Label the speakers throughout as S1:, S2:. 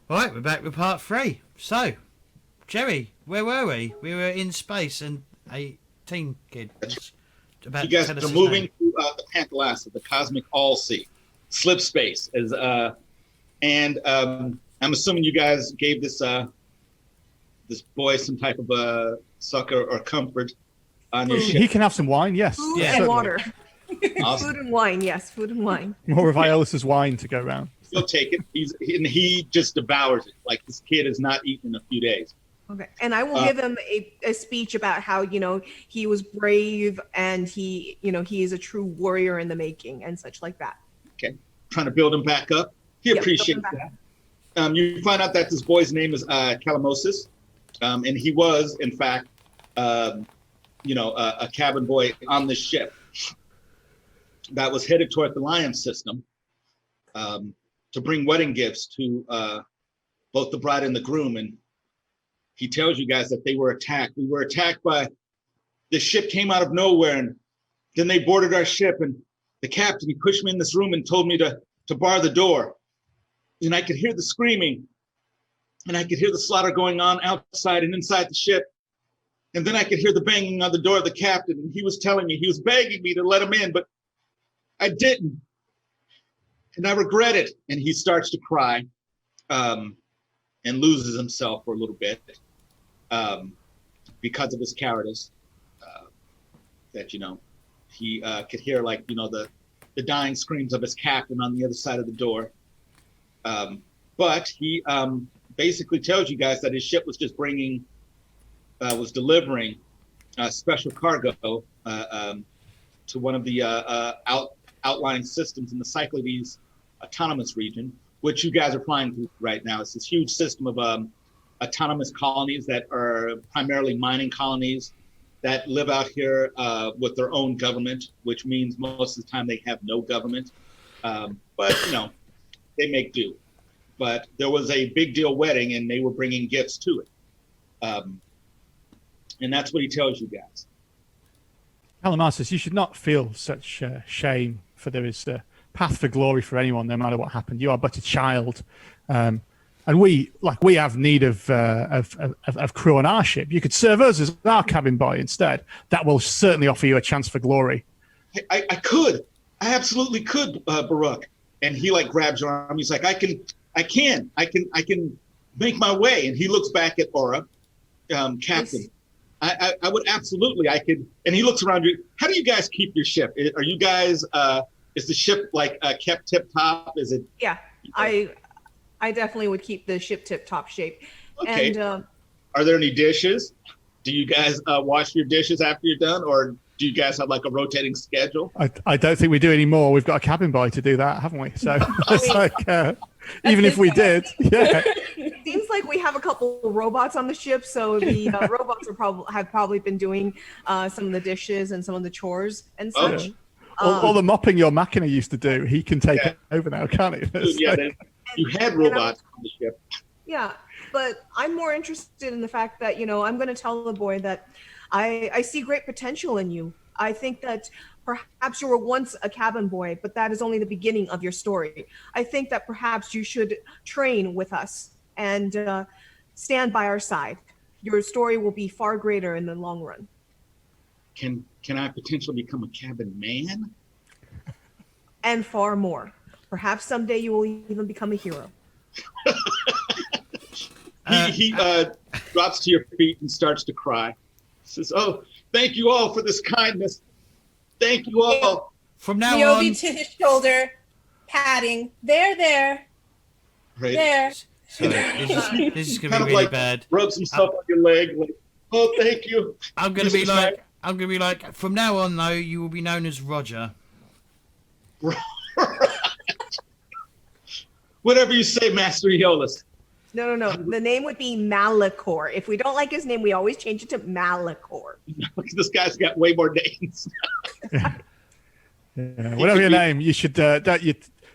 S1: Right, we're back with part 3. So, Jerry, where were we? We were in space and a teen kid was about
S2: You
S1: to
S2: guys
S1: tell us
S2: are
S1: his
S2: moving
S1: name.
S2: to the Panthalassa, the cosmic all-sea, slip space. And I'm assuming you guys gave this this boy some type of succor or comfort on your ship.
S3: He can have some wine, yes.
S4: Food
S1: Yeah.
S4: and
S3: Certainly.
S4: water.
S2: Awesome.
S4: Food and wine, yes, food and wine.
S3: More of Iolus's wine to go around.
S2: He'll take it. He just devours it. Like this kid has not eaten in a few days.
S4: Okay. And I will give him a speech about how, he was brave and he is a true warrior in the making and such like that.
S2: Okay, trying to build him back up. He appreciates that. You find out that this boy's name is Calamosis, and he was, in fact, a cabin boy on this ship that was headed toward the Lion system to bring wedding gifts to both the bride and the groom. And he tells you guys that they were attacked. We were attacked by the ship came out of nowhere, and then they boarded our ship. And the captain, he pushed me in this room and told me to bar the door. And I could hear the screaming, and I could hear the slaughter going on outside and inside the ship. And then I could hear the banging on the door of the captain. And he was telling me, he was begging me to let him in, but I didn't. And I regret it. And he starts to cry and loses himself for a little bit because of his cowardice. That, he could hear the dying screams of his captain on the other side of the door. But he basically tells you guys that his ship was just was delivering special cargo to one of the outlying systems in the Cyclades autonomous region, which you guys are flying through right now. It's this huge system of autonomous colonies that are primarily mining colonies that live out here with their own government, which means most of the time they have no government. But, they make do. But there was a big deal wedding and they were bringing gifts to it. And that's what he tells you guys.
S3: Calamosis, you should not feel such shame, for there is a path for glory for anyone, no matter what happened. You are but a child. And we have need of crew on our ship. You could serve us as our cabin boy instead. That will certainly offer you a chance for glory.
S2: I could. I absolutely could, Baruch. And he grabs your arm. He's like, I can make my way. And he looks back at Aura, Captain. I would absolutely, I could. And he looks around you. How do you guys keep your ship? Are you guys, is the ship kept tip top? Is it?
S4: Yeah, I definitely would keep the ship tip top shape.
S2: Okay.
S4: And
S2: are there any dishes? Do you guys wash your dishes after you're done? Or do you guys have a rotating schedule?
S3: I don't think we do anymore. We've got a cabin boy to do that, haven't we? So it's even if we did, yeah.
S4: Seems like we have a couple of robots on the ship, so the robots have probably been doing some of the dishes and some of the chores and such.
S3: All the mopping your machina used to do, he can take it over now, can't he?
S2: You had robots on the ship.
S4: Yeah, but I'm more interested in the fact that, I'm going to tell the boy that I see great potential in you. I think that perhaps you were once a cabin boy, but that is only the beginning of your story. I think that perhaps you should train with us and stand by our side. Your story will be far greater in the long run.
S2: Can I potentially become a cabin man?
S4: And far more. Perhaps someday you will even become a hero.
S2: He drops to your feet and starts to cry. He says, "Oh, thank you all for this kindness. Thank you all."
S1: From now
S5: Niobe
S1: on,
S5: to his shoulder, patting. There.
S2: Right.
S5: There.
S1: so this is going to be really bad.
S2: Rubs himself on your leg. Oh, thank you.
S1: I'm going to be like, from now on though, you will be known as Roger.
S2: Whatever you say, Master HELLAS.
S4: No. The name would be Malachor. If we don't like his name, we always change it to Malachor.
S2: This guy's got way more names.
S3: Yeah, whatever your name, you should.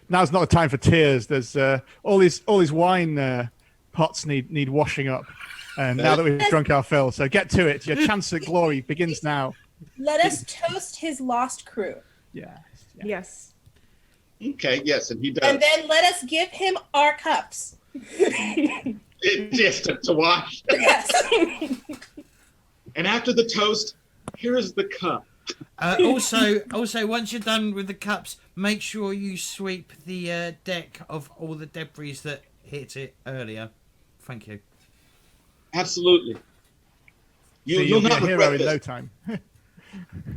S3: Now's not the time for tears. There's all these wine pots need washing up, and now that we've drunk our fill, so get to it. Your chance at glory begins now.
S5: Let us toast his lost crew.
S4: Yes.
S2: Okay, yes, and he does.
S5: And then let us give him our cups.
S2: It just to wash.
S5: Yes.
S2: And after the toast, here's the cup.
S1: Also, once you're done with the cups, make sure you sweep the deck of all the debris that hit it earlier. Thank you.
S2: Absolutely.
S3: You'll
S2: You'll
S3: be a
S2: not
S3: hero
S2: regret
S3: in
S2: this.
S3: no time.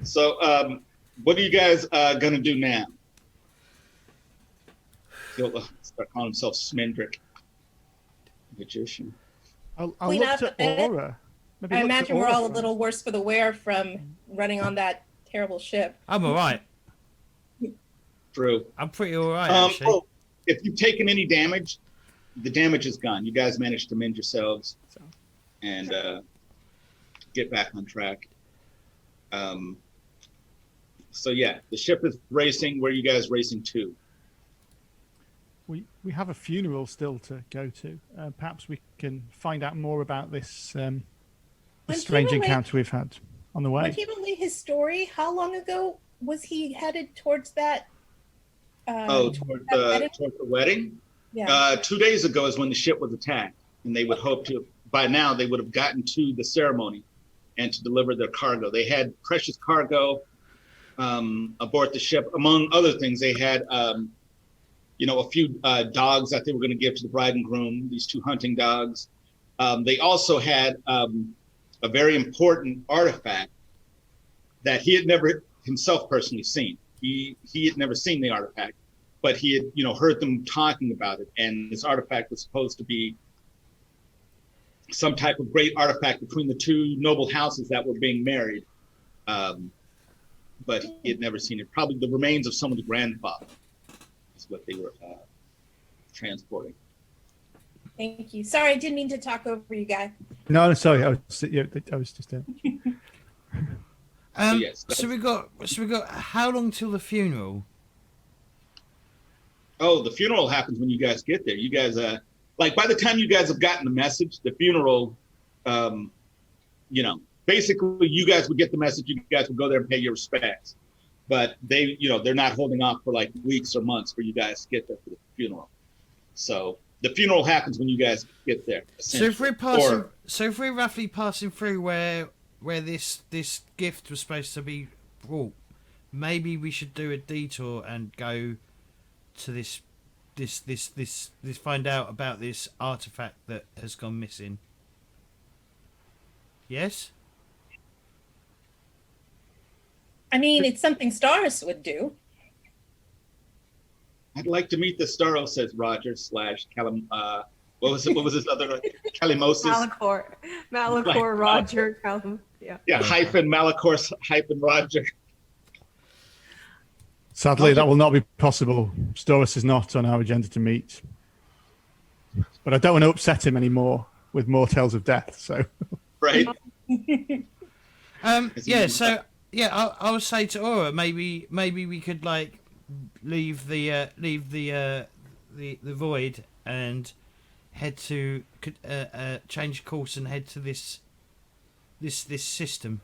S2: So, what are you guys gonna do now? He'll start calling himself Smendrick, magician.
S3: I'll
S5: Clean
S3: look
S5: up
S3: to
S5: a bit.
S3: Aura. Maybe
S5: I
S3: look to
S5: imagine we're
S3: Aura
S5: all a
S3: first.
S5: little worse for the wear from running on that terrible ship.
S1: I'm all right.
S2: True.
S1: I'm pretty all right actually.
S2: Oh, if you've taken any damage, the damage is gone. You guys managed to mend yourselves and get back on track. So yeah, the ship is racing. Where are you guys racing to?
S3: We have a funeral still to go to. Perhaps we can find out more about this
S5: When
S3: strange
S5: he relate-
S3: encounter we've had on the
S5: When
S3: way.
S5: he relayed his story, how long ago was he headed towards that?
S2: Towards the wedding.
S5: Yeah.
S2: 2 days ago is when the ship was attacked, and they would hope to by now they would have gotten to the ceremony and to deliver their cargo. They had precious cargo aboard the ship. Among other things, they had a few dogs that they were going to give to the bride and groom. These 2 hunting dogs. They also had a very important artifact that he had never himself personally seen. He had never seen the artifact, but he had heard them talking about it. And this artifact was supposed to be some type of great artifact between the 2 noble houses that were being married. But he had never seen it. Probably the remains of someone's grandfather is what they were transporting.
S5: Thank you. Sorry, I didn't mean to talk over you guys.
S3: No, sorry, I was just.
S2: Yes,
S1: So we got how long till the funeral?
S2: Oh, the funeral happens when you guys get there. You guys, by the time you guys have gotten the message, the funeral, basically you guys would get the message. You guys would go there and pay your respects. But they're not holding off for like weeks or months for you guys to get there for the funeral. So the funeral happens when you guys get there.
S1: So if we're roughly passing through where this gift was supposed to be brought, maybe we should do a detour and go to this find out about this artifact that has gone missing. Yes?
S5: I mean, it's something Stars would do.
S2: I'd like to meet the Staros, says Roger / Callum. What was his other Calimosis?
S4: Malachor, Roger, Callum. Yeah.
S2: Yeah, hyphen Malachor, hyphen Roger.
S3: Sadly, that will not be possible. Storis is not on our agenda to meet. But I don't want to upset him anymore with more tales of death. So,
S2: Right.
S1: I would say to Aura, maybe we could leave the void and head to change course and head to this system.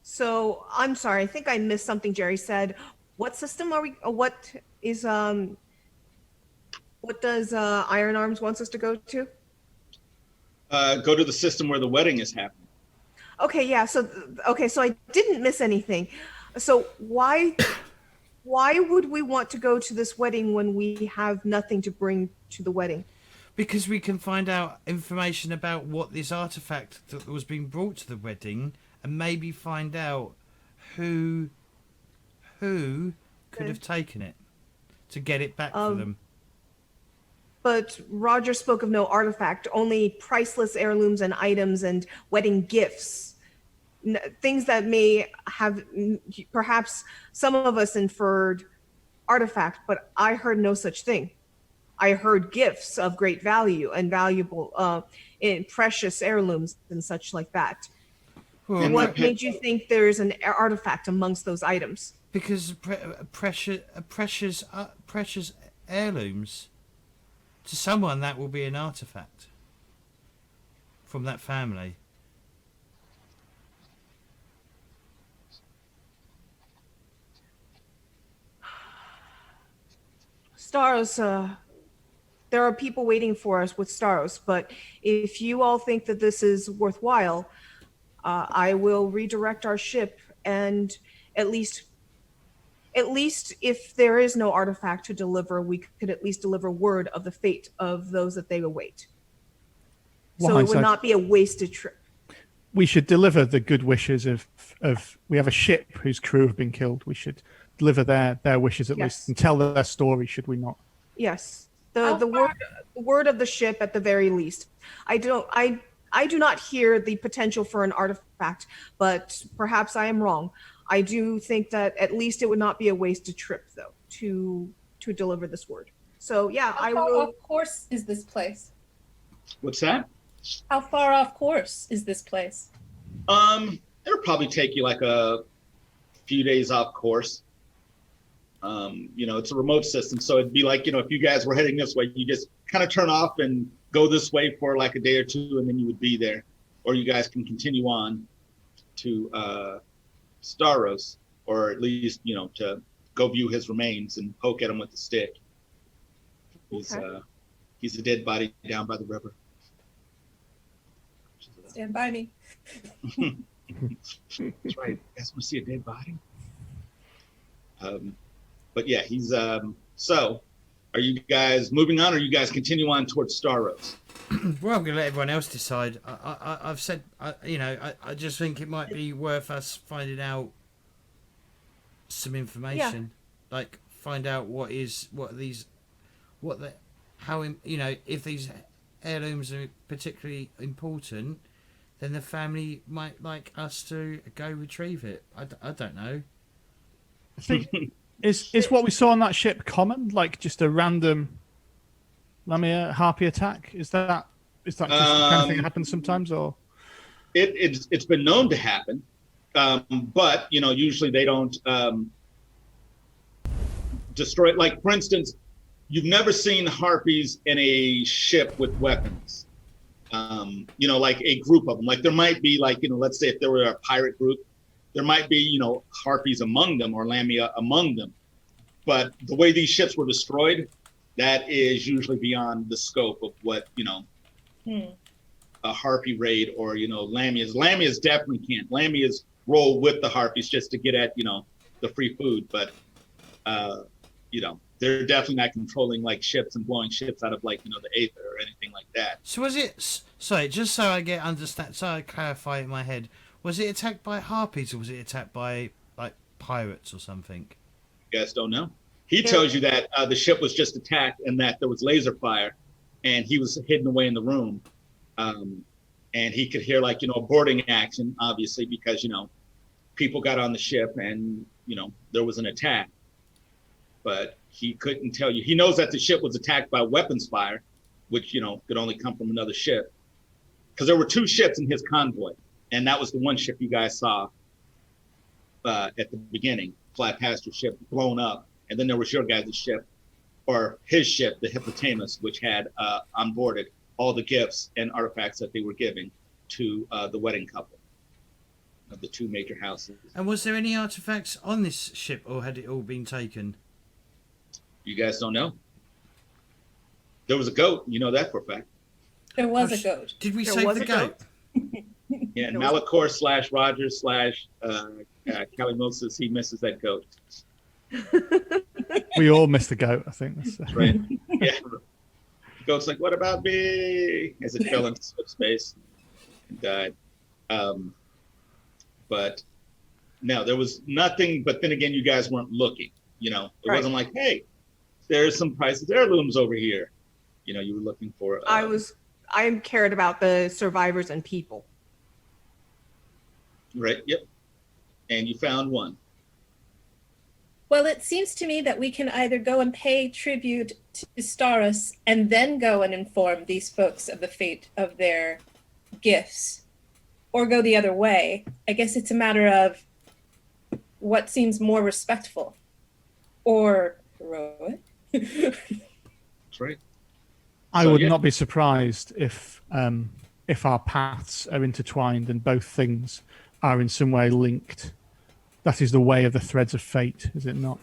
S4: So I'm sorry. I think I missed something Jerry said. What system are we? What is What does Iron Arms wants us to go to?
S2: Go to the system where the wedding is happening.
S4: Okay, yeah. So I didn't miss anything. So why would we want to go to this wedding when we have nothing to bring to the wedding?
S1: Because we can find out information about what this artifact that was being brought to the wedding, and maybe find out who could have taken it to get it back for them.
S4: But Roger spoke of no artifact, only priceless heirlooms and items and wedding gifts. Things that may have, perhaps some of us inferred artifact, but I heard no such thing. I heard gifts of great value and valuable, in precious heirlooms and such like that.
S1: Well,
S4: What made you think there's an artifact amongst those items?
S1: Because precious heirlooms, to someone that will be an artifact from that family.
S4: Staros, there are people waiting for us with Staros, but if you all think that this is worthwhile, I will redirect our ship, and at least if there is no artifact to deliver, we could at least deliver word of the fate of those that they await. So it would not be a wasted trip.
S3: We should deliver the good wishes of we have a ship whose crew have been killed. We should deliver their wishes at least and tell their story, should we not?
S4: Yes. The word of the ship at the very least. I do not hear the potential for an artifact, but perhaps I am wrong. I do think that at least it would not be a wasted trip, though, to deliver this word. So yeah,
S5: How far off course is this place?
S2: What's that?
S5: How far off course is this place?
S2: It'll probably take you like a few days off course. It's a remote system, so it'd be like, if you guys were heading this way, you just kind of turn off and go this way for like a day or two, and then you would be there. Or you guys can continue on to Staros, or at least, to go view his remains and poke at him with the stick. He's a dead body down by the river.
S5: Stand by me.
S2: That's right. You guys want to see a dead body? But yeah, he's so are you guys moving on, or you guys continue on towards Staros?
S1: Well, I'm going to let everyone else decide. I've said, I just think it might be worth us finding out some information. Yeah. Like, find out if these heirlooms are particularly important, then the family might like us to go retrieve it. I don't know.
S3: I think is what we saw on that ship common, like just a random Lamia harpy attack? Is that just the kind of thing that happens sometimes, or
S2: it's been known to happen, but usually they don't destroy it. Like, for instance, you've never seen harpies in a ship with weapons. Like a group of them. Like, there might be, like, let's say if there were a pirate group, there might be, harpies among them or Lamia among them. But the way these ships were destroyed, that is usually beyond the scope of what, a harpy raid or, Lamias. Lamias definitely can't. Lamias roll with the harpies just to get at, the free food. But, they're definitely not controlling like ships and blowing ships out of like, the aether or anything like that.
S1: So was it, sorry, just so I clarify in my head, was it attacked by harpies or was it attacked by like pirates or something?
S2: You guys don't know. He tells you that the ship was just attacked and that there was laser fire and he was hidden away in the room. And he could hear like, boarding action, obviously, because, people got on the ship and, there was an attack. But he couldn't tell you. He knows that the ship was attacked by weapons fire, which, could only come from another ship. Because there were two ships in his convoy. And that was the one ship you guys saw at the beginning, fly past your ship, blown up. And then there was your guys' ship, or his ship, the Hippopotamus, which had onboarded all the gifts and artifacts that they were giving to the wedding couple of the two major houses.
S1: And was there any artifacts on this ship, or had it all been taken?
S2: You guys don't know? There was a goat. You know that for a fact.
S5: There was a goat.
S1: Did we save the goat?
S2: Yeah, and Malachor / Rogers / Kalimosis, he misses that goat.
S3: We all missed the goat, I think. That's
S2: right. Yeah. The goat's like, what about me? As it fell into space and died. But no, there was nothing. But then again, you guys weren't looking. It wasn't like, hey, there's some priceless heirlooms over here. You were looking for.
S4: I cared about the survivors and people.
S2: Right. Yep. And you found one.
S5: Well, it seems to me that we can either go and pay tribute to Staros and then go and inform these folks of the fate of their gifts, or go the other way. I guess it's a matter of what seems more respectful or heroic.
S2: That's right.
S3: I would not be surprised if our paths are intertwined and both things are in some way linked. That is the way of the threads of fate, is it not?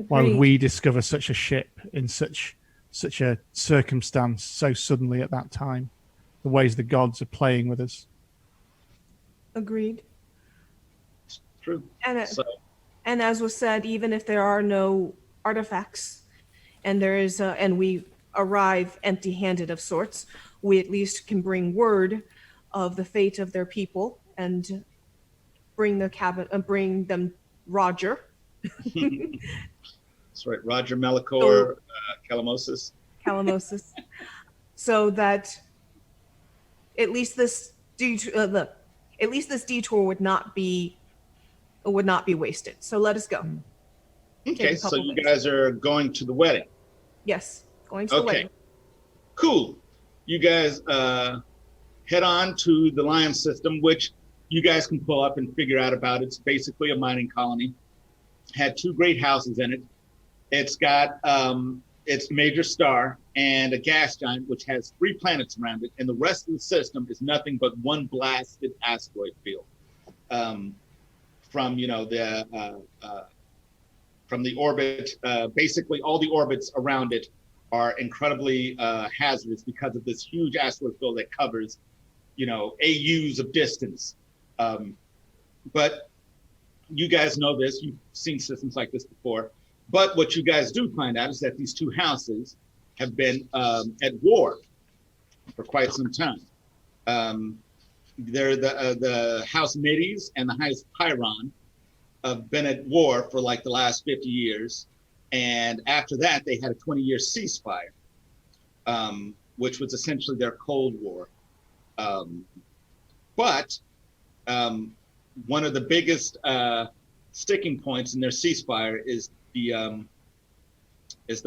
S3: Why would
S5: Agreed.
S3: we discover such a ship in such a circumstance so suddenly at that time? The ways the gods are playing with us.
S4: Agreed.
S2: True.
S4: And
S2: So,
S4: and as was said, even if there are no artifacts, and there is and we arrive empty-handed of sorts, we at least can bring word of the fate of their people and bring bring them Roger.
S2: that's right. Roger Melicor, Calamosis.
S4: Calamosis, so that at least this detour would not be wasted. So let us go.
S2: Okay,
S4: a
S2: so
S4: couple
S2: you
S4: days.
S2: guys are going to the wedding.
S4: Yes, going to the
S2: Okay,
S4: wedding.
S2: cool. You guys head on to the Lion system, which you guys can pull up and figure out about. It's basically a mining colony. Had 2 great houses in it. It's got its major star and a gas giant, which has 3 planets around it, and the rest of the system is nothing but one blasted asteroid field. From from the orbit, basically all the orbits around it are incredibly hazardous because of this huge asteroid field that covers, AUs of distance. But you guys know this, you've seen systems like this before. But what you guys do find out is that these 2 houses have been at war for quite some time. They're the House Medes and the House Pyron have been at war for like the last 50 years. And after that, they had a 20-year ceasefire, which was essentially their Cold War. But one of the biggest sticking points in their ceasefire is the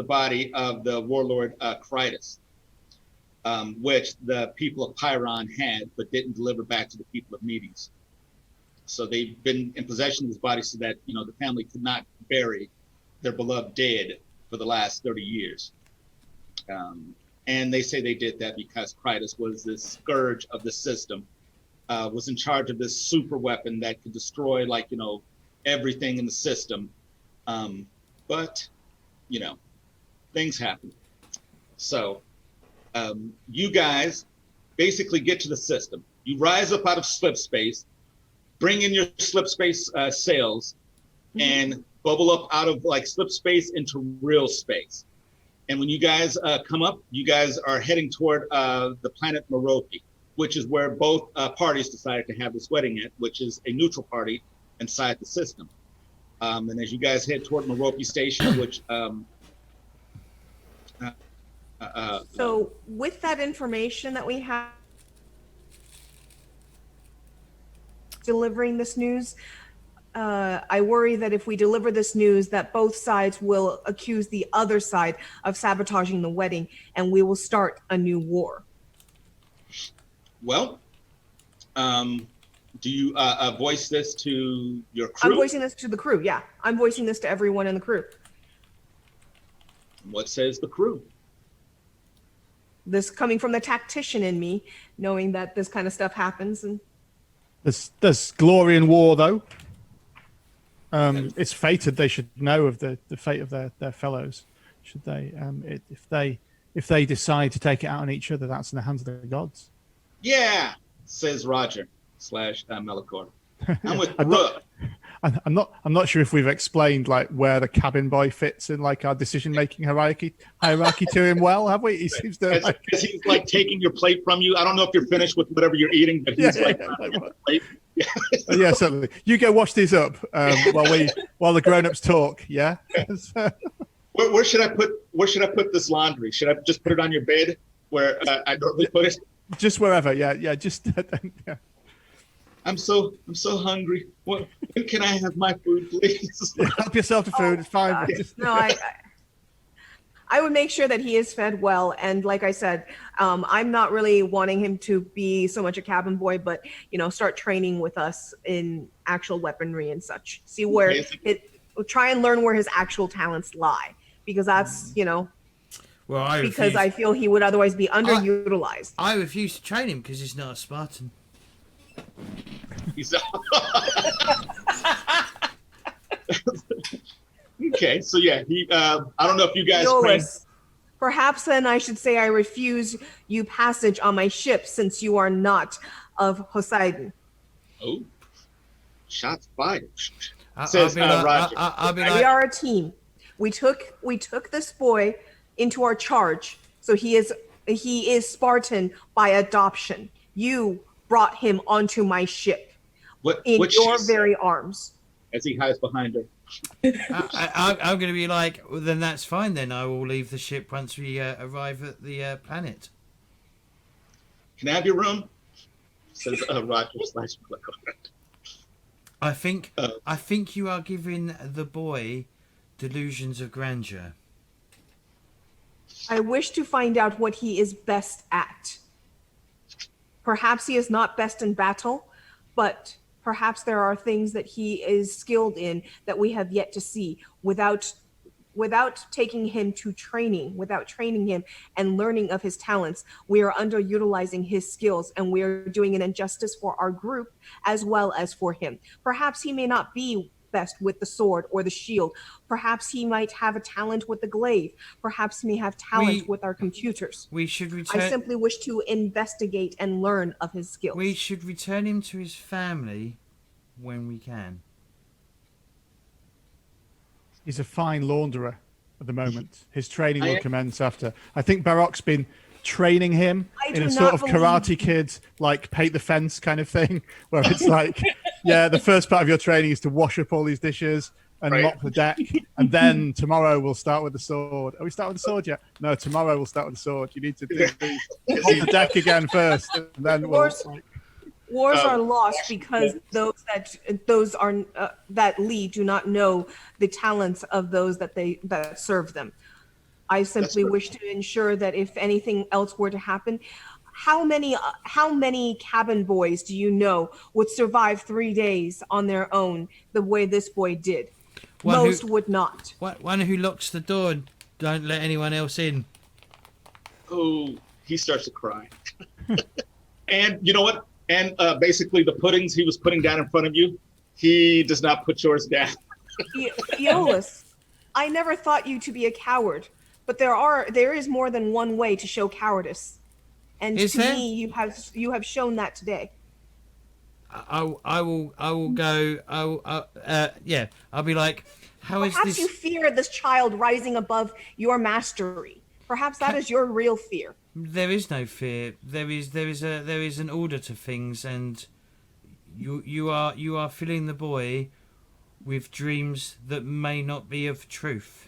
S2: body of the warlord Critus, which the people of Pyron had but didn't deliver back to the people of Medes. So they've been in possession of his body so that the family could not bury their beloved dead for the last 30 years. And they say they did that because Critus was this scourge of the system, was in charge of this super weapon that could destroy everything in the system. But things happen. So you guys basically get to the system. You rise up out of slip space, bring in your slip space sails, and bubble up out of slip space into real space. And when you guys come up, you guys are heading toward the planet Merope, which is where both parties decided to have this wedding at, which is a neutral party inside the system. And as you guys head toward Merope Station, which
S4: So with that information that we have, delivering this news, I worry that if we deliver this news, that both sides will accuse the other side of sabotaging the wedding, and we will start a new war.
S2: Well, do you voice this to your crew?
S4: I'm voicing this to the crew, yeah. I'm voicing this to everyone in the crew.
S2: What says the crew?
S4: This coming from the tactician in me, knowing that this kind of stuff happens. And
S3: There's glory in war, though. It's fated they should know of the fate of their fellows, should they? If they decide to take it out on each other, that's in the hands of the gods.
S2: Yeah, says Roger / Melicor. I'm with Brooke.
S3: I'm not sure if we've explained where the cabin boy fits in our decision-making hierarchy to him well, have we? He seems to
S2: as he's taking your plate from you. I don't know if you're finished with whatever you're eating, but he's plate.
S3: Yeah, certainly. You go wash these up while the grown-ups talk. Yeah.
S2: Where should I put this laundry? Should I just put it on your bed where I normally put it?
S3: Just wherever. Yeah. Just. Yeah.
S2: I'm so hungry. When can I have my food, please?
S3: Help yourself to food. It's fine.
S4: No, I would make sure that he is fed well. And like I said, I'm not really wanting him to be so much a cabin boy, but start training with us in actual weaponry and such. See where try and learn where his actual talents lie, because that's
S1: Well,
S4: I feel he would otherwise be underutilized.
S1: I refuse to train him because he's not a Spartan.
S2: Okay, so yeah, he. I don't know if you guys.
S4: Aeolus, perhaps then I should say I refuse you passage on my ship since you are not of Poseidon.
S2: Oh, shots fired.
S1: I'll
S2: Says
S1: be like,
S2: Roger.
S1: I'll be
S4: We
S1: like,
S4: are a team. We took this boy into our charge, so he is Spartan by adoption. You brought him onto my ship
S2: What
S4: in
S2: what
S4: your
S2: she said
S4: very arms.
S2: as he hides behind her.
S1: I'm going to be like, well, then that's fine. Then I will leave the ship once we arrive at the planet.
S2: Can I have your room? Says Roger slash McCullough.
S1: I think you are giving the boy delusions of grandeur.
S4: I wish to find out what he is best at. Perhaps he is not best in battle, but perhaps there are things that he is skilled in that we have yet to see without taking him to training, without training him and learning of his talents. We are underutilizing his skills, and we are doing an injustice for our group as well as for him. Perhaps he may not be best with the sword or the shield. Perhaps he might have a talent with the glaive. Perhaps he may have talent with our computers.
S1: We should return.
S4: I simply wish to investigate and learn of his skills.
S1: We should return him to his family when we can.
S3: He's a fine launderer at the moment. His training will commence after. I think Barok's been training him in a sort of Karate Kid, like paint the fence kind of thing, where it's like, yeah, the first part of your training is to wash up all these dishes and mop the deck, and then tomorrow we'll start with the sword. Are we starting with the sword yet? No, tomorrow we'll start with the sword. You need to do mop the deck again first, and then
S4: Wars are lost because those that lead do not know the talents of those that serve them. I simply wish to ensure that if anything else were to happen, how many cabin boys do you know would survive 3 days on their own the way this boy did? Most would not.
S1: One who locks the door and don't let anyone else in.
S2: Oh, he starts to cry. And you know what? And basically the puddings he was putting down in front of you, he does not put yours down.
S4: Aeolus, I never thought you to be a coward, but there is more than one way to show cowardice. And
S1: Is
S4: to
S1: there?
S4: me, you have shown that today.
S1: I will go. Yeah. I'll be like, how is
S4: Perhaps
S1: this?
S4: you fear this child rising above your mastery. Perhaps that is your real fear.
S1: There is no fear. There is an order to things, and you are filling the boy with dreams that may not be of truth.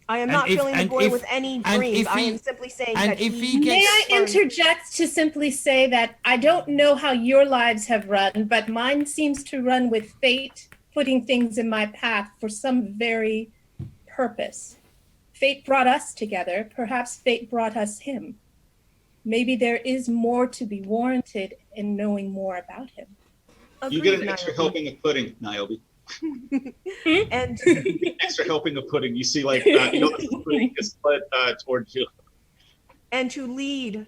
S4: I am not filling the boy with any dreams. I am simply saying that
S5: May I interject to simply say that I don't know how your lives have run, but mine seems to run with fate putting things in my path for some very purpose. Fate brought us together. Perhaps fate brought us him. Maybe there is more to be warranted in knowing more about him.
S2: You get an extra helping of pudding, Niobe.
S4: And
S2: extra helping of pudding. You see, like, the pudding is split towards you.
S4: And to lead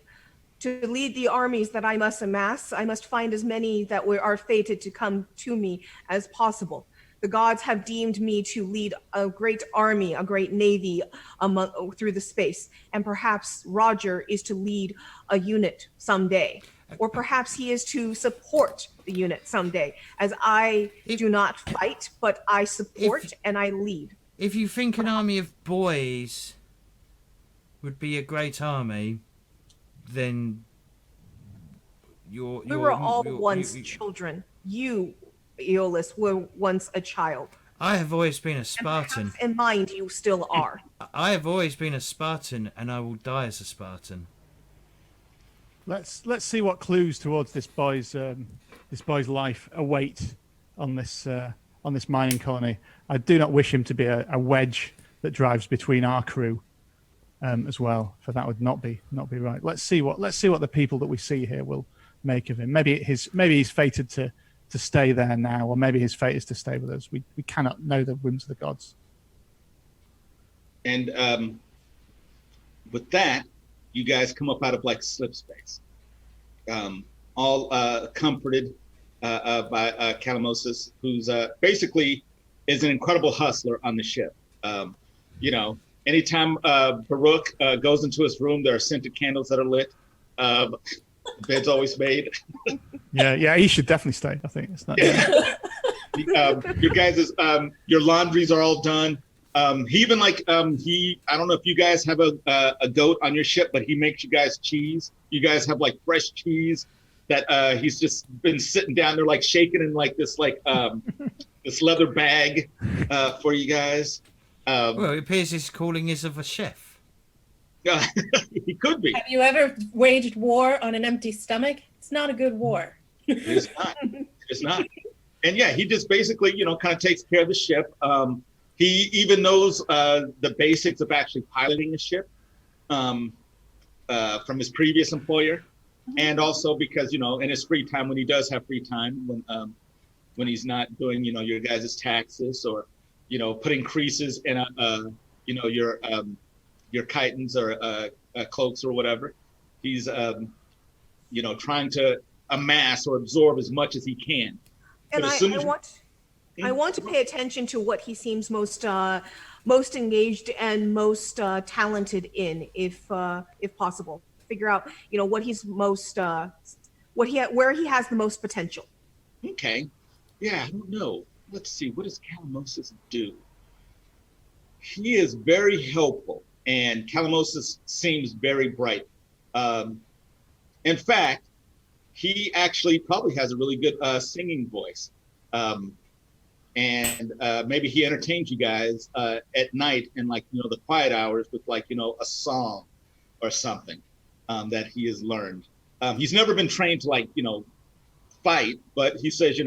S4: the armies that I must amass, I must find as many that are fated to come to me as possible. The gods have deemed me to lead a great army, a great navy through the space. And perhaps Roger is to lead a unit someday. Or perhaps he is to support the unit someday. As I do not fight, but I support and I lead.
S1: If you think an army of boys would be a great army, then we
S4: were all once children. You, Aeolus, were once a child.
S1: I have always been a Spartan.
S4: And perhaps in mind, you still are.
S1: I have always been a Spartan, and I will die as a Spartan.
S3: Let's see what clues towards this boy's life await on this mining colony. I do not wish him to be a wedge that drives between our crew as well, for that would not be right. Let's see what the people that we see here will make of him. Maybe he's fated to stay there now, or maybe his fate is to stay with us. We cannot know the whims of the gods.
S2: And with that, you guys come up out of like slip space, all comforted by Calamosis, who's basically is an incredible hustler on the ship. You know, anytime Baruch goes into his room, there are scented candles that are lit. The bed's always made.
S3: Yeah, he should definitely stay. I think it's not.
S2: Your guys' your laundries are all done. He even I don't know if you guys have a goat on your ship, but he makes you guys cheese. You guys have like fresh cheese that he's just been sitting down there like shaking in like this this leather bag for you guys.
S1: Well, it appears his calling is of a chef.
S2: He could be.
S5: Have you ever waged war on an empty stomach? It's not a good war.
S2: It's not. It's not. And yeah, he just basically, kind of takes care of the ship. He even knows the basics of actually piloting a ship from his previous employer. And also because, in his free time, when he does have free time, when he's not doing, your guys' taxes or, putting creases in your chitons or cloaks or whatever, he's, trying to amass or absorb as much as he can.
S4: And I want to pay attention to what he seems most engaged and most talented in, if possible. Figure out, what he's most, where he has the most potential.
S2: Okay. Yeah, I don't know. Let's see. What does Calamosis do? He is very helpful, and Calamosis seems very bright. In fact, he actually probably has a really good singing voice. And maybe he entertains you guys at night in the quiet hours with a song or something that he has learned. He's never been trained to fight, but he says,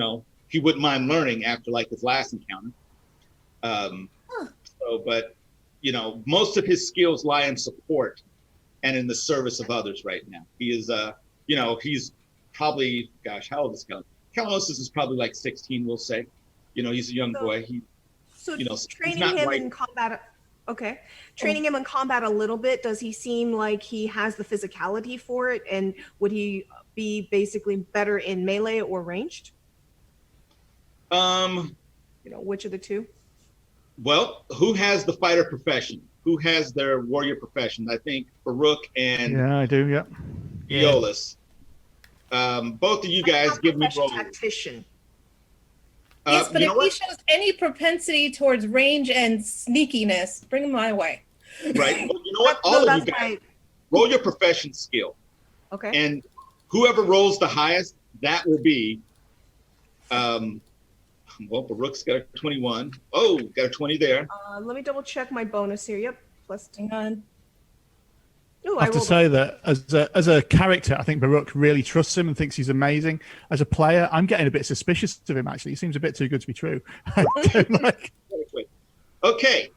S2: he wouldn't mind learning after his last encounter. But most of his skills lie in support and in the service of others right now. He is, he's probably, gosh, how old is Calamosis? Is probably 16, we'll say. He's a young boy.
S4: Training him in combat. Okay. Training him in combat a little bit. Does he seem like he has the physicality for it? And would he be basically better in melee or ranged? Which of the two?
S2: Well, who has the fighter profession? Who has their warrior profession? I think Baruch and
S3: I do. Yeah.
S2: HELLAS. Both of you guys give me roles.
S4: Tactician.
S5: Yes, but if he shows any propensity towards range and sneakiness, bring him my way.
S2: Right. Well, you know what? All of you guys, roll your profession skill.
S4: Okay.
S2: And whoever rolls the highest, that will be. Well, Baruch's got a 21. Oh, got a 20 there.
S4: Let me double check my bonus here. Yep. Plus 10. Ooh,
S3: I have to say that as a character, I think Baruch really trusts him and thinks he's amazing. As a player, I'm getting a bit suspicious of him, actually. He seems a bit too good to be true. I don't like...
S2: Okay.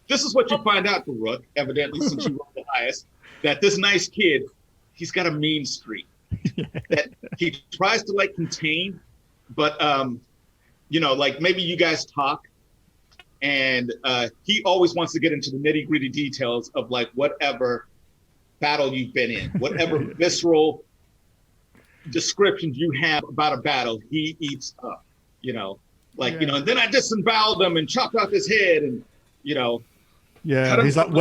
S2: This is what you find out, Baruch, evidently, since you rolled the highest, that this nice kid, he's got a mean streak. That he tries to contain, but maybe you guys talk, and he always wants to get into the nitty-gritty details of whatever battle you've been in, whatever visceral descriptions you have about a battle, he eats up, and then I disemboweled him and chopped off his head and,
S3: Yeah, he's like,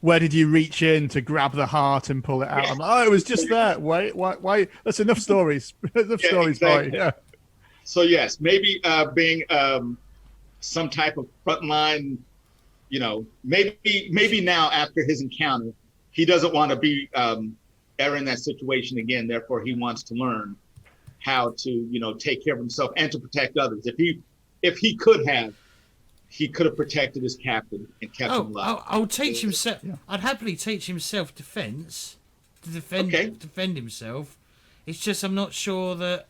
S3: where did you reach in to grab the heart and pull it out? I'm like, it was just there. Wait, why? That's enough stories. Stories,
S2: exactly.
S3: boy. Yeah.
S2: So yes, maybe being some type of frontline, maybe now after his encounter, he doesn't want to be ever in that situation again. Therefore, he wants to learn how to, take care of himself and to protect others. If he could have, he could have protected his captain and kept him alive.
S1: I'll teach him. I'd happily teach him self-defense to defend himself. It's just I'm not sure that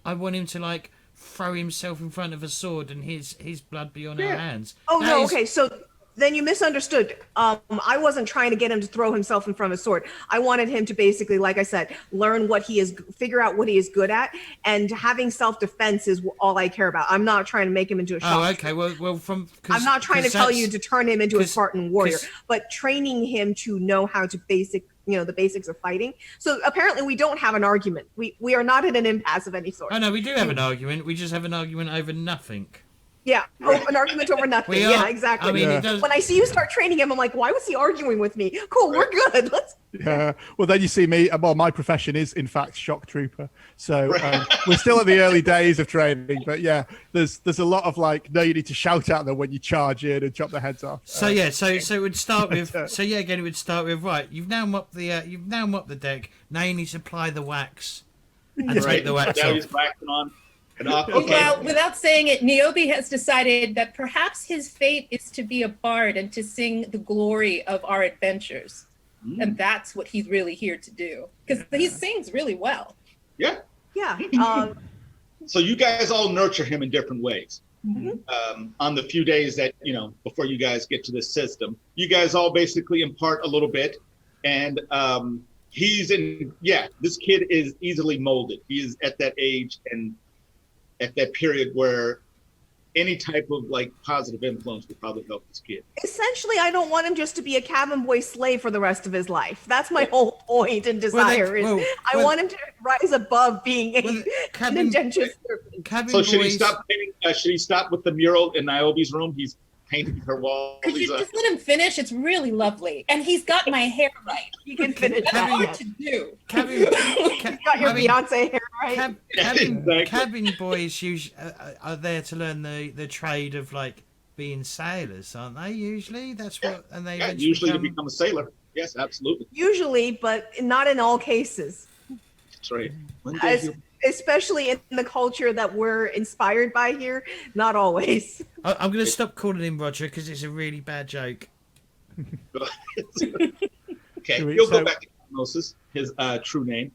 S1: I want him to throw himself in front of a sword and his blood be on our hands.
S4: Oh, no, okay, so then you misunderstood. I wasn't trying to get him to throw himself in front of a sword. I wanted him to basically, like I said, figure out what he is good at, and having self-defense is all I care about. I'm not trying to make him into a shot.
S1: Oh, okay, well,
S4: I'm not trying to tell you to turn him into a Spartan warrior, but training him to know how to the basics of fighting. So apparently we don't have an argument. We are not in an impasse of any sort.
S1: Oh no, we do have an argument. We just have an argument over nothing.
S4: Yeah, an argument over nothing. Yeah, exactly.
S1: I mean,
S3: Yeah.
S1: it does.
S4: When I see you start training him, I'm like, why was he arguing with me? Cool, we're good. Let's.
S3: Yeah. Well, then you see me. Well, my profession is in fact shock trooper. So we're still at the early days of training, but yeah, there's a lot of like, no, you need to shout at them when you charge in and chop their heads off.
S1: So it would start with. So yeah, again, it would start with right. You've now mopped the deck. Now you need to apply the wax and take the wax
S2: Now
S1: off.
S2: he's waxing on. And off.
S5: Well,
S2: Okay.
S5: without saying it, Niobe has decided that perhaps his fate is to be a bard and to sing the glory of our adventures. And that's what he's really here to do. Because he sings really well.
S2: Yeah.
S4: Yeah.
S2: So you guys all nurture him in different ways. On the few days that, before you guys get to this system, you guys all basically impart a little bit. And this kid is easily molded. He is at that age and at that period where any type of like positive influence would probably help this kid.
S4: Essentially, I don't want him just to be a cabin boy slave for the rest of his life. That's my whole point and desire. I want him to rise above being an indentured servant.
S2: So should he stop painting? Should he stop with the mural in Niobe's room? He's painting her wall.
S5: Could you just let him finish? It's really lovely, and he's got my hair right.
S4: You can finish
S5: That's
S4: that.
S5: hard to do.
S4: You got your Beyonce hair right.
S1: Cabin boys are there to learn the trade of like being sailors, aren't they? Usually, that's what, and they
S2: usually to become a sailor. Yes, absolutely.
S4: Usually, but not in all cases.
S2: That's right.
S4: Especially in the culture that we're inspired by here, not always.
S1: I'm going to stop calling him Roger because it's a really bad joke.
S2: Okay, he'll go back to Moses, his true name.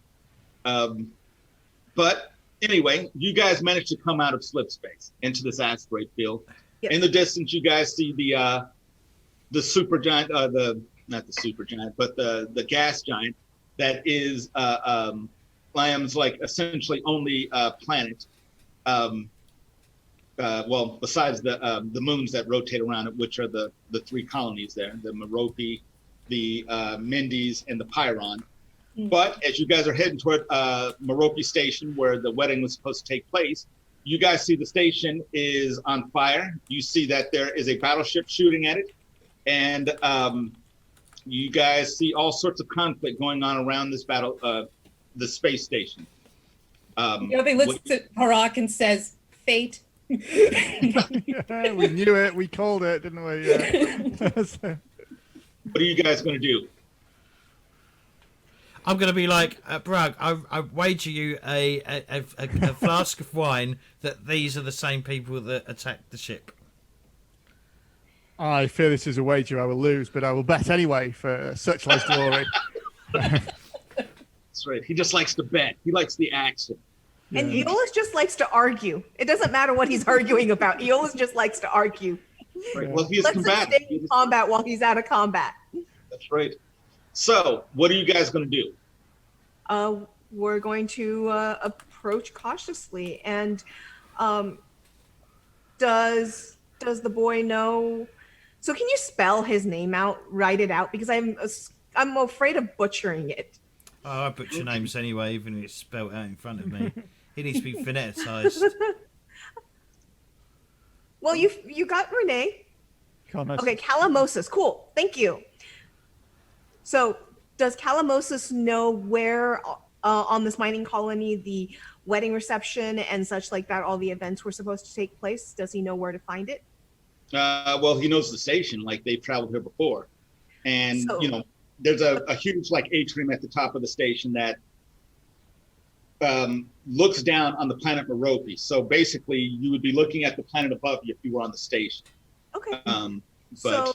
S2: But anyway, you guys managed to come out of slip space into this asteroid field. Yep. In the distance, you guys see the super giant, not the super giant, but the gas giant that is Liam's like essentially only planet. Well, besides the moons that rotate around it, which are the three colonies there, the Merope, the Mendes, and the Pyron. But as you guys are heading toward Merope Station, where the wedding was supposed to take place, you guys see the station is on fire. You see that there is a battleship shooting at it, and you guys see all sorts of conflict going on around this the space station.
S5: Niobe looks at Harak and says, "Fate."
S3: We knew it. We called it, didn't we? Yeah.
S2: What are you guys going to do?
S1: I'm going to be like, Bragg, I wager you a flask of wine that these are the same people that attacked the ship.
S3: I fear this is a wager I will lose, but I will bet anyway for such less glory.
S2: That's right. He just likes to bet. He likes the action.
S4: And Eolus just likes to argue. It doesn't matter what he's arguing about. Eolus just likes to argue.
S2: Right. Well, he's
S4: Let's
S2: combative.
S4: stay in combat while he's out of combat.
S2: That's right. So, what are you guys going to do?
S4: We're going to approach cautiously. And does the boy know? So, can you spell his name out? Write it out, because I'm afraid of butchering it.
S1: Oh, I butcher names anyway, even if it's spelled out in front of me. It needs to be phoneticized.
S4: Well, you got Renee. Okay, Calamosis. Cool. Thank you. So, does Calamosis know where on this mining colony the wedding reception and such like that, all the events were supposed to take place? Does he know where to find it?
S2: Well, he knows the station, like they've traveled here before. And, there's a huge like atrium at the top of the station that looks down on the planet Merope. So basically, you would be looking at the planet above you if you were on the station.
S4: Okay. So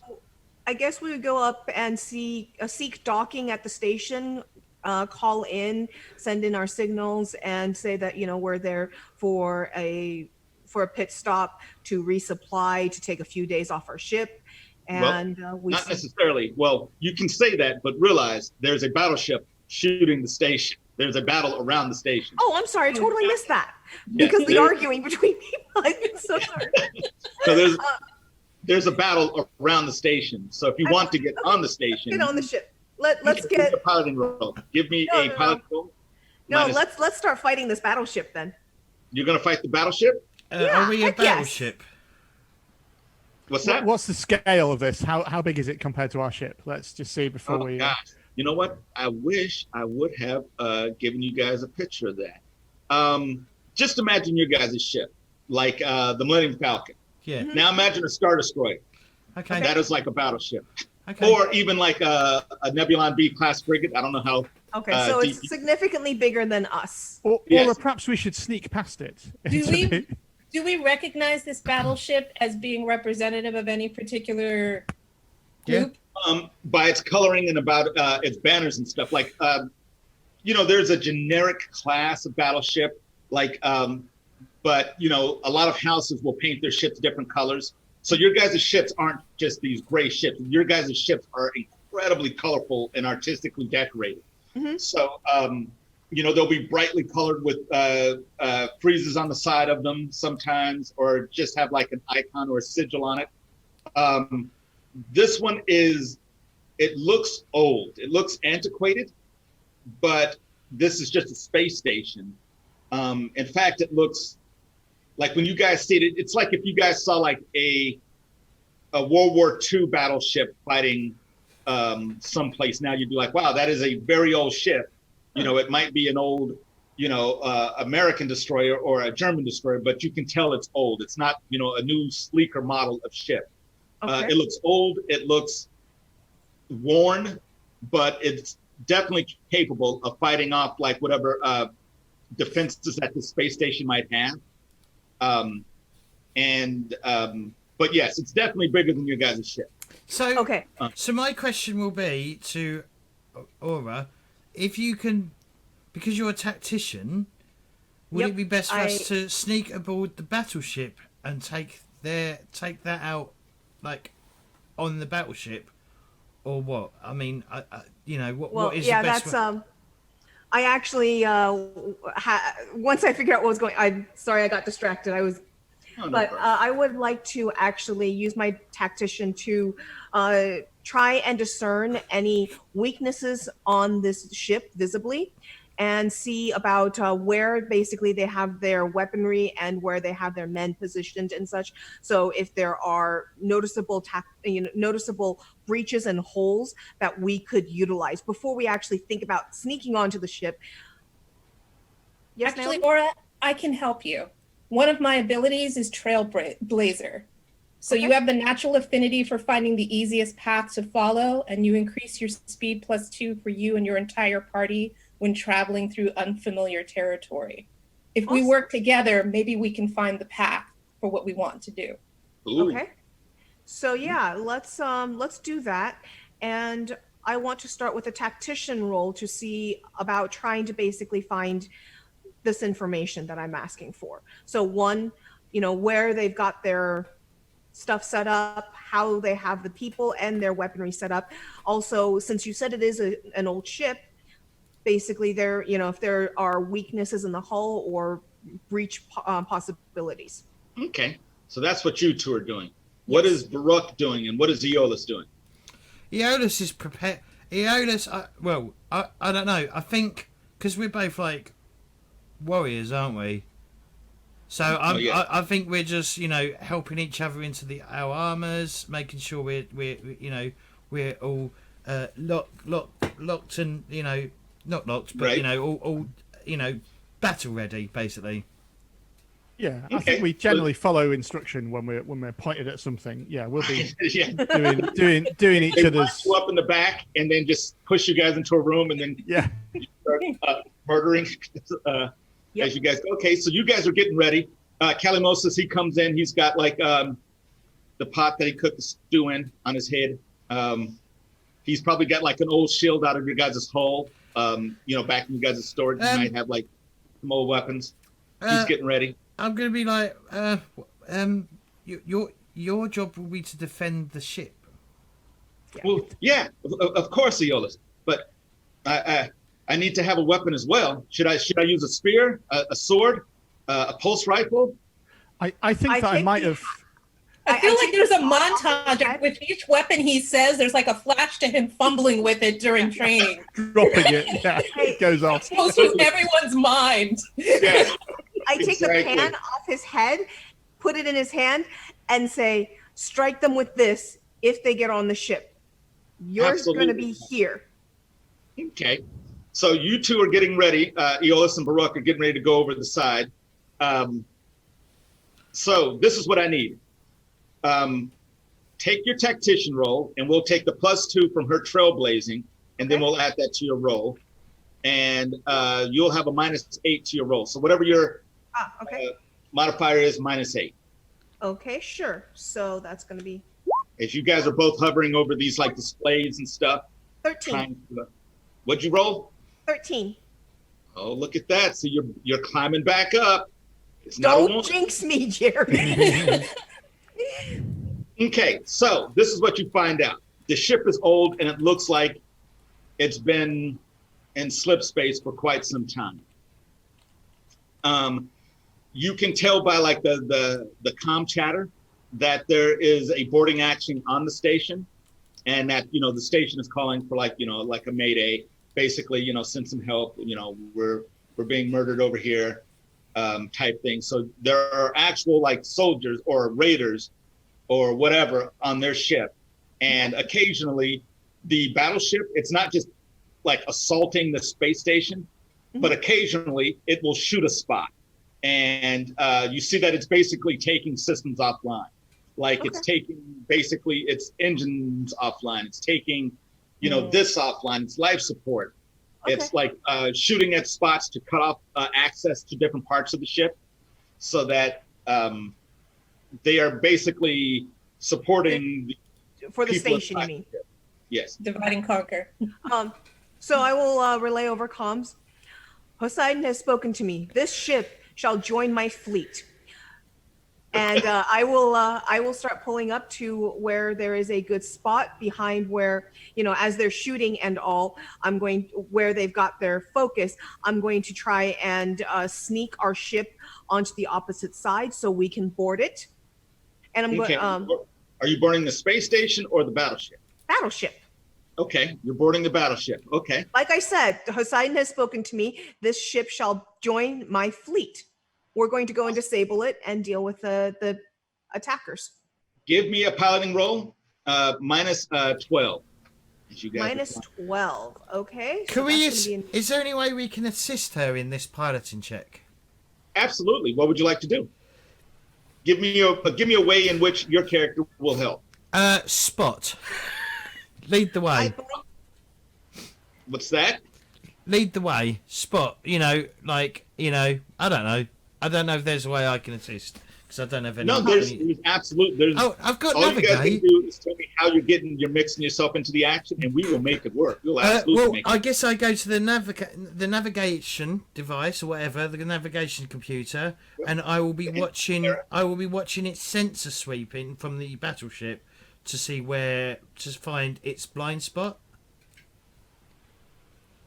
S4: I guess we would go up and seek docking at the station, call in, send in our signals, and say that we're there for a pit stop to resupply, to take a few days off our ship. And
S2: not necessarily. Well, you can say that, but realize there's a battleship shooting the station. There's a battle around the station.
S4: Oh, I'm sorry. I totally missed that. Because the arguing between people. I'm so sorry.
S2: So there's a battle around the station. So if you want to get on the station.
S4: Get on the ship. Let's get
S2: a piloting roll. Give me a piloting roll.
S4: No, let's start fighting this battleship then.
S2: You're going to fight the battleship?
S1: Are we a battleship?
S2: What's that?
S3: What's the scale of this? How big is it compared to our ship? Let's just see before we.
S2: Gosh. You know what? I wish I would have given you guys a picture of that. Just imagine your guys' ship, like the Millennium Falcon.
S1: Yeah.
S2: Now imagine a Star Destroyer.
S1: Okay.
S2: That is like a battleship.
S1: Okay.
S2: Or even like a Nebulon B class frigate. I don't know how.
S4: Okay, so it's significantly bigger than us.
S3: Or
S2: Yes.
S3: perhaps we should sneak past it.
S5: Do we recognize this battleship as being representative of any particular group?
S2: By its coloring and about its banners and stuff. Like, there's a generic class of battleship. Like, but a lot of houses will paint their ships different colors. So your guys' ships aren't just these gray ships. Your guys' ships are incredibly colorful and artistically decorated.
S4: Mm-hmm.
S2: So, they'll be brightly colored with friezes on the side of them sometimes, or just have like an icon or a sigil on it. This one it looks old. It looks antiquated, but this is just a space station. In fact, it looks like when you guys see it, it's like if you guys saw like a World War II battleship fighting someplace now, you'd be like, wow, that is a very old ship. It might be an old, American destroyer or a German destroyer, but you can tell it's old. It's not, a new sleeker model of ship.
S4: Okay.
S2: It looks old. It looks worn, but it's definitely capable of fighting off like whatever defenses that the space station might have. But yes, it's definitely bigger than your guys' ship.
S1: So,
S4: Okay.
S1: So my question will be to Aura, if you can, because you're a tactician, would
S4: Yep,
S1: it be best for us to sneak aboard the battleship and take that out, like, on the battleship, or what? I mean, what is the best way?
S4: I actually once I figured out what was going. I'm sorry, I got distracted. I would like to actually use my tactician to try and discern any weaknesses on this ship visibly, and see about where basically they have their weaponry and where they have their men positioned and such. So if there are noticeable breaches and holes that we could utilize before we actually think about sneaking onto the ship. Yes,
S5: Actually,
S4: Naomi?
S5: Aura, I can help you. One of my abilities is Trailblazer. So
S4: Okay.
S5: you have the natural affinity for finding the easiest path to follow, and you increase your speed +2 for you and your entire party when traveling through unfamiliar territory. If we
S4: Awesome.
S5: work together, maybe we can find the path for what we want to do.
S2: Ooh.
S4: Okay. So yeah, let's do that. And I want to start with a tactician role to see about trying to basically find this information that I'm asking for. So one, where they've got their stuff set up, how they have the people and their weaponry set up. Also, since you said it is an old ship, basically if there are weaknesses in the hull or breach possibilities.
S2: Okay. So that's what you two are doing. What is Baruch doing, and what is Aeolus doing?
S1: Aeolus is prepared. Aeolus, I don't know. I think because we're both like warriors, aren't we? So I think we're just helping each other into our armors, making sure we're all locked and not locked, but
S2: Right.
S1: all battle ready, basically.
S3: Yeah, I
S2: Okay.
S3: think we generally follow instruction when we're pointed at something. Yeah, we'll be
S2: Yeah.
S3: doing each
S2: They
S3: other's.
S2: lock you up in the back and then just push you guys into a room and then
S3: Yeah,
S2: start murdering as you guys go. Okay, so you guys are getting ready. Calimosis, he comes in. He's got like the pot that he cooked the stew in on his head. He's probably got like an old shield out of your guys' hull. Back in you guys' storage, you might have like some old weapons. He's getting ready.
S1: I'm gonna be like, your job will be to defend the ship.
S2: Well, yeah, of course, Aeolus. But I need to have a weapon as well. Should I use a spear, a sword, a pulse rifle?
S3: I think I might have.
S5: I feel like there's a montage with each weapon he says. There's like a flash to him fumbling with it during training.
S3: Dropping it, yeah, it goes off.
S5: It goes through everyone's mind.
S2: Yeah.
S4: I take
S2: Exactly.
S4: the pan off his head, put it in his hand, and say, strike them with this if they get on the ship. Yours is going to be here.
S2: Okay. So you two are getting ready. Aeolus and Baruch are getting ready to go over the side. So this is what I need. Take your tactician roll, and we'll take the +2 from her trailblazing, and then we'll add that to your roll. And you'll have a -8 to your roll. So whatever your modifier is, -8.
S4: Okay, sure. So that's going to be...
S2: As you guys are both hovering over these like displays and stuff.
S4: 13.
S2: What'd you roll?
S4: 13.
S2: Oh, look at that. So you're climbing back up. It's
S4: Don't jinx me, Jerry.
S2: Okay, so this is what you find out. The ship is old, and it looks like it's been in slip space for quite some time. You can tell by like the comm chatter that there is a boarding action on the station, and that the station is calling for like a mayday, basically send some help. We're being murdered over here, type thing. So there are actual like soldiers or raiders or whatever on their ship, and occasionally the battleship, it's not just like assaulting the space station, but occasionally it will shoot a spot, and you see that it's basically taking systems offline. Like it's taking basically its engines offline. It's taking, this offline. It's life support. It's like shooting at spots to cut off access to different parts of the ship, so that they are basically supporting
S4: for the station. You mean?
S2: Yes.
S5: Divide and conquer.
S4: So I will relay over comms. Poseidon has spoken to me. This ship shall join my fleet. And I will start pulling up to where there is a good spot behind where, as they're shooting and all, where they've got their focus, I'm going to try and sneak our ship onto the opposite side so we can board it. And I'm going.
S2: Are you boarding the space station or the battleship?
S4: Battleship.
S2: Okay, you're boarding the battleship. Okay.
S4: Like I said, Poseidon has spoken to me. This ship shall join my fleet. We're going to go and disable it and deal with the attackers.
S2: Give me a piloting roll, -12.
S4: -12. Okay.
S1: So is there any way we can assist her in this piloting check?
S2: Absolutely. What would you like to do? Give me a way in which your character will help.
S1: Spot. Lead the way.
S2: What's that?
S1: Lead the way. Spot. I don't know. I don't know if there's a way I can assist, because I don't have any.
S2: No, there's absolute.
S1: I've got
S2: all
S1: navigate.
S2: You guys can do is tell me how you're mixing yourself into the action, and we will make it work. We'll absolutely make it.
S1: I guess I go to the navigation device or whatever, the navigation computer, and I will be watching. I will be watching its sensor sweeping from the battleship to see where to find its blind spot.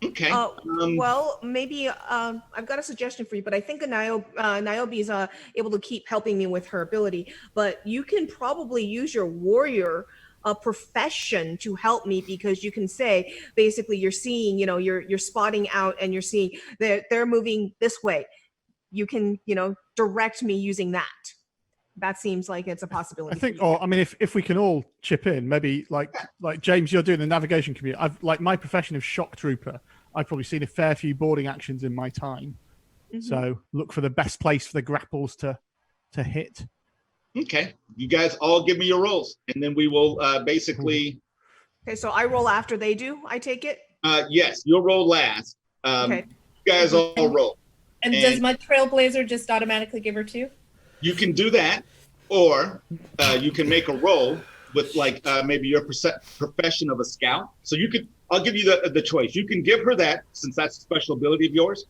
S2: Okay.
S4: Well, maybe I've got a suggestion for you, but I think Niobe is able to keep helping me with her ability. But you can probably use your warrior profession to help me, because you can say basically you're seeing, you're spotting out and you're seeing they're moving this way. You can, direct me using that. That seems like it's a possibility.
S3: I think, if we can all chip in, maybe like James, you're doing the navigation community. I've like my profession of shock trooper. I've probably seen a fair few boarding actions in my time. Mm-hmm. So look for the best place for the grapples to hit.
S2: Okay, you guys all give me your rolls, and then we will basically.
S4: Okay, so I roll after they do. I take it.
S2: Yes, you'll roll last. Okay. You guys all roll.
S5: And does my trailblazer just automatically give her 2?
S2: You can do that, or you can make a roll with like maybe your profession of a scout. So I'll give you the choice. You can give her that, since that's a special ability of yours,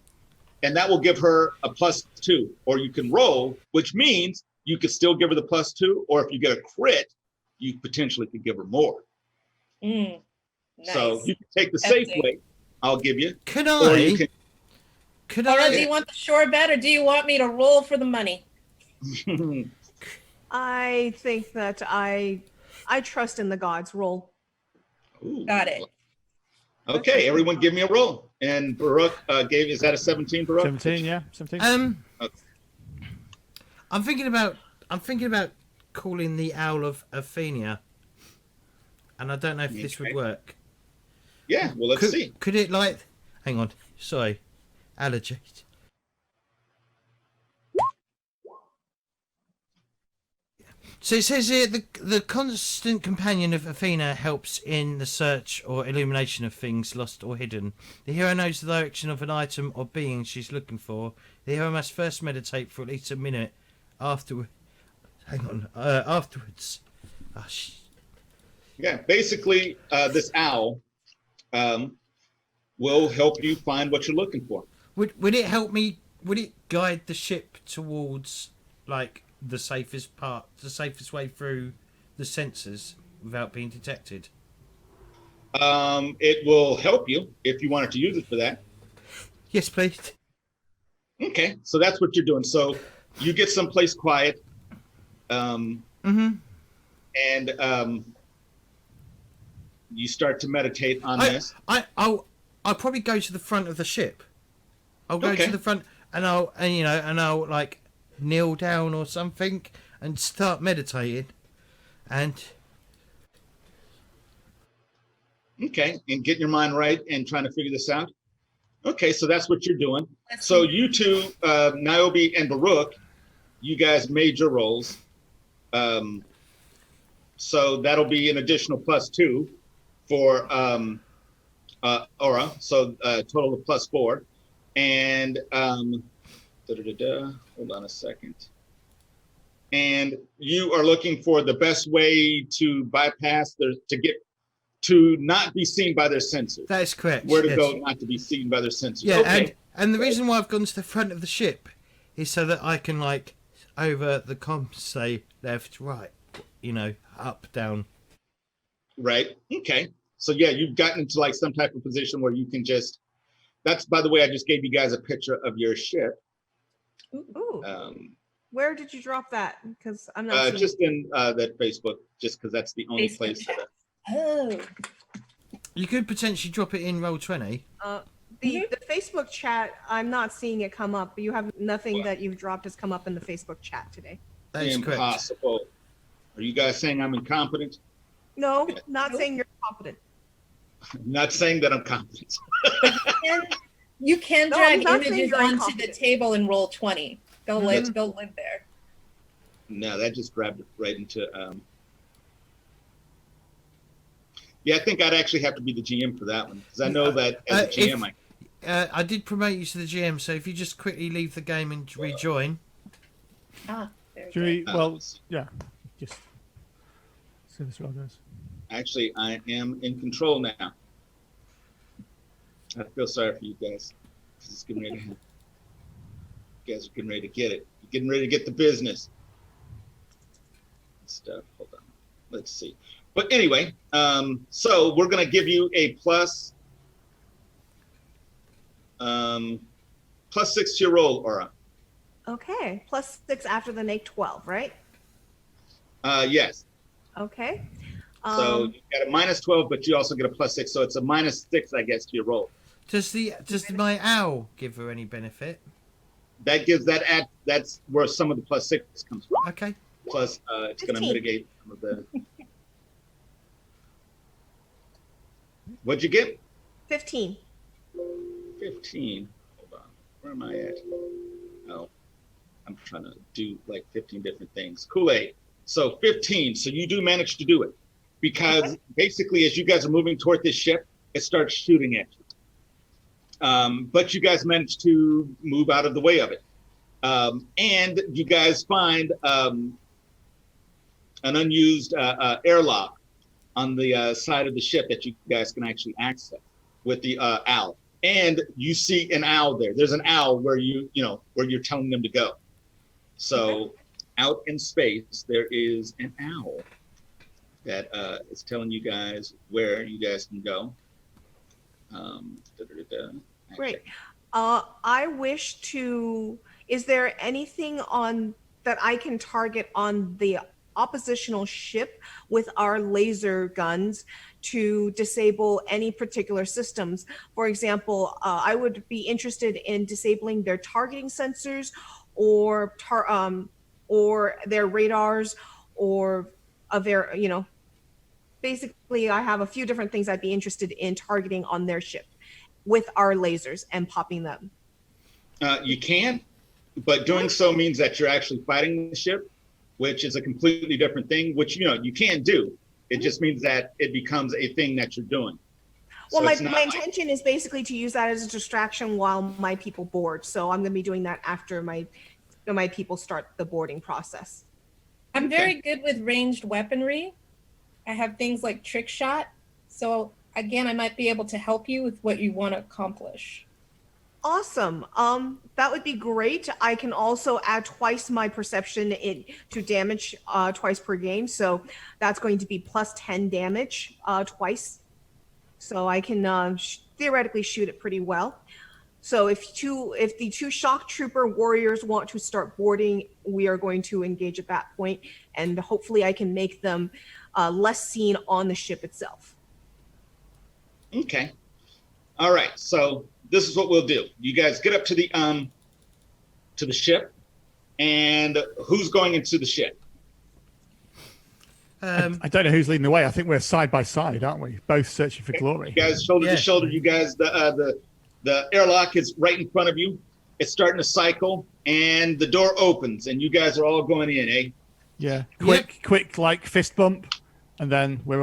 S2: and that will give her a +2. Or you can roll, which means you could still give her the +2, or if you get a crit, you potentially could give her more.
S5: Nice.
S2: So you can take the safe way. I'll give you.
S1: Can I?
S5: Do you want the shore bet, or do you want me to roll for the money?
S4: I think that I trust in the gods. Roll.
S2: Ooh.
S5: Got it.
S2: Okay, everyone give me a roll. And Baruch is that a 17, Baruch?
S3: 17, yeah, 17.
S1: I'm thinking about calling the Owl of Athena, and I don't know if this would work.
S2: Yeah, well, let's see.
S1: Could it like? Hang on, sorry, allergies. So it says here the constant companion of Athena helps in the search or illumination of things lost or hidden. The hero knows the direction of an item or being she's looking for. The hero must first meditate for at least a minute afterwards. Afterwards. Oh,
S2: Yeah, basically, this owl will help you find what you're looking for.
S1: Would it help me? Would it guide the ship towards like the safest way through the sensors without being detected?
S2: It will help you if you wanted to use it for that.
S1: Yes, please.
S2: Okay, so that's what you're doing. So you get someplace quiet, and you start to meditate on this.
S1: I'll probably go to the front of the ship. I'll go to the front, and I'll like kneel down or something and start meditating, and
S2: and getting your mind right and trying to figure this out. Okay, so that's what you're doing. So you two, Niobe and Baruch, you guys made your rolls. So that'll be an additional +2 for Aura. So total of +4. And hold on a second. And you are looking for the best way to bypass to not be seen by their sensors.
S1: that is correct.
S2: Where to
S1: yes.
S2: go not to be seen by their sensors.
S1: Yeah,
S2: Okay.
S1: and the reason why I've gone to the front of the ship is so that I can like over the comms say left, right, up, down.
S2: Right. Okay. So yeah, you've gotten into like some type of position where you can just. That's, by the way, I just gave you guys a picture of your ship.
S4: Ooh. Where did you drop that? Because I'm not seeing
S2: just in that Facebook, just because that's the only
S5: Facebook
S2: place.
S5: chat. Oh.
S1: You could potentially drop it in Roll20.
S4: the Facebook chat. I'm not seeing it come up. You have nothing that you've dropped has come up in the Facebook chat today.
S1: That is correct.
S2: Impossible. Are you guys saying I'm incompetent?
S4: No, not saying you're competent.
S2: I'm not saying that I'm competent.
S5: You can
S4: No,
S5: drag
S4: I'm not saying
S5: images
S4: you're
S5: onto
S4: incompetent.
S5: the table and roll 20. Go live there.
S2: No, that just grabbed it right into. Yeah, I think I'd actually have to be the GM for that one because I know that as a GM,
S1: I did promote you to the GM, so if you just quickly leave the game and rejoin.
S3: Should we, well, yeah, just see this all goes.
S2: Actually, I am in control now. I feel sorry for you guys. It's getting ready to happen. You guys are getting ready to get it. You're getting ready to get the business. Stuff. Hold on. Let's see. But anyway, so we're going to give you a plus 6 to your roll, Aura.
S4: Okay, +6 after the make 12, right?
S2: Yes.
S4: Okay.
S2: So you got a -12, but you also get a +6, so it's a -6, I guess, to your roll.
S1: Does my owl give her any benefit?
S2: That gives that's where some of the +6 comes from.
S1: Okay.
S2: Plus, it's going to
S4: 15.
S2: mitigate some of the. What'd you get?
S4: 15.
S2: 15. Hold on. Where am I at? Oh, I'm trying to do like 15 different things. Kool-Aid. So 15. So you do manage to do it because basically, as you guys are moving toward this ship, it starts shooting at you. But you guys manage to move out of the way of it. And you guys find an unused airlock on the side of the ship that you guys can actually access with the owl. And you see an owl there. There's an owl where where you're telling them to go. So out in space, there is an owl that is telling you guys where you guys can go.
S4: Great. I wish to. Is there anything on that I can target on the oppositional ship with our laser guns to disable any particular systems? For example, I would be interested in disabling their targeting sensors or their radars or a very, basically I have a few different things I'd be interested in targeting on their ship with our lasers and popping them.
S2: You can, but doing so means that you're actually fighting the ship, which is a completely different thing, which, you can do. It just means that it becomes a thing that you're doing.
S4: Well, my intention is basically to use that as a distraction while my people board. So I'm going to be doing that after my people start the boarding process.
S5: I'm very good with ranged weaponry. I have things like trick shot. So again, I might be able to help you with what you want to accomplish.
S4: Awesome. That would be great. I can also add twice my perception to damage twice per game. So that's going to be plus 10 damage twice. So I can theoretically shoot it pretty well. So if the two shock trooper warriors want to start boarding, we are going to engage at that point, and hopefully I can make them less seen on the ship itself.
S2: Okay. All right. So this is what we'll do. You guys get up to the ship, and who's going into the ship?
S3: I don't know who's leading the way. I think we're side by side, aren't we? Both searching for glory.
S2: You guys, shoulder to shoulder. You guys, the airlock is right in front of you. It's starting to cycle, and the door opens, and you guys are all going in, eh?
S3: Yeah. Quick, like fist bump, and then we're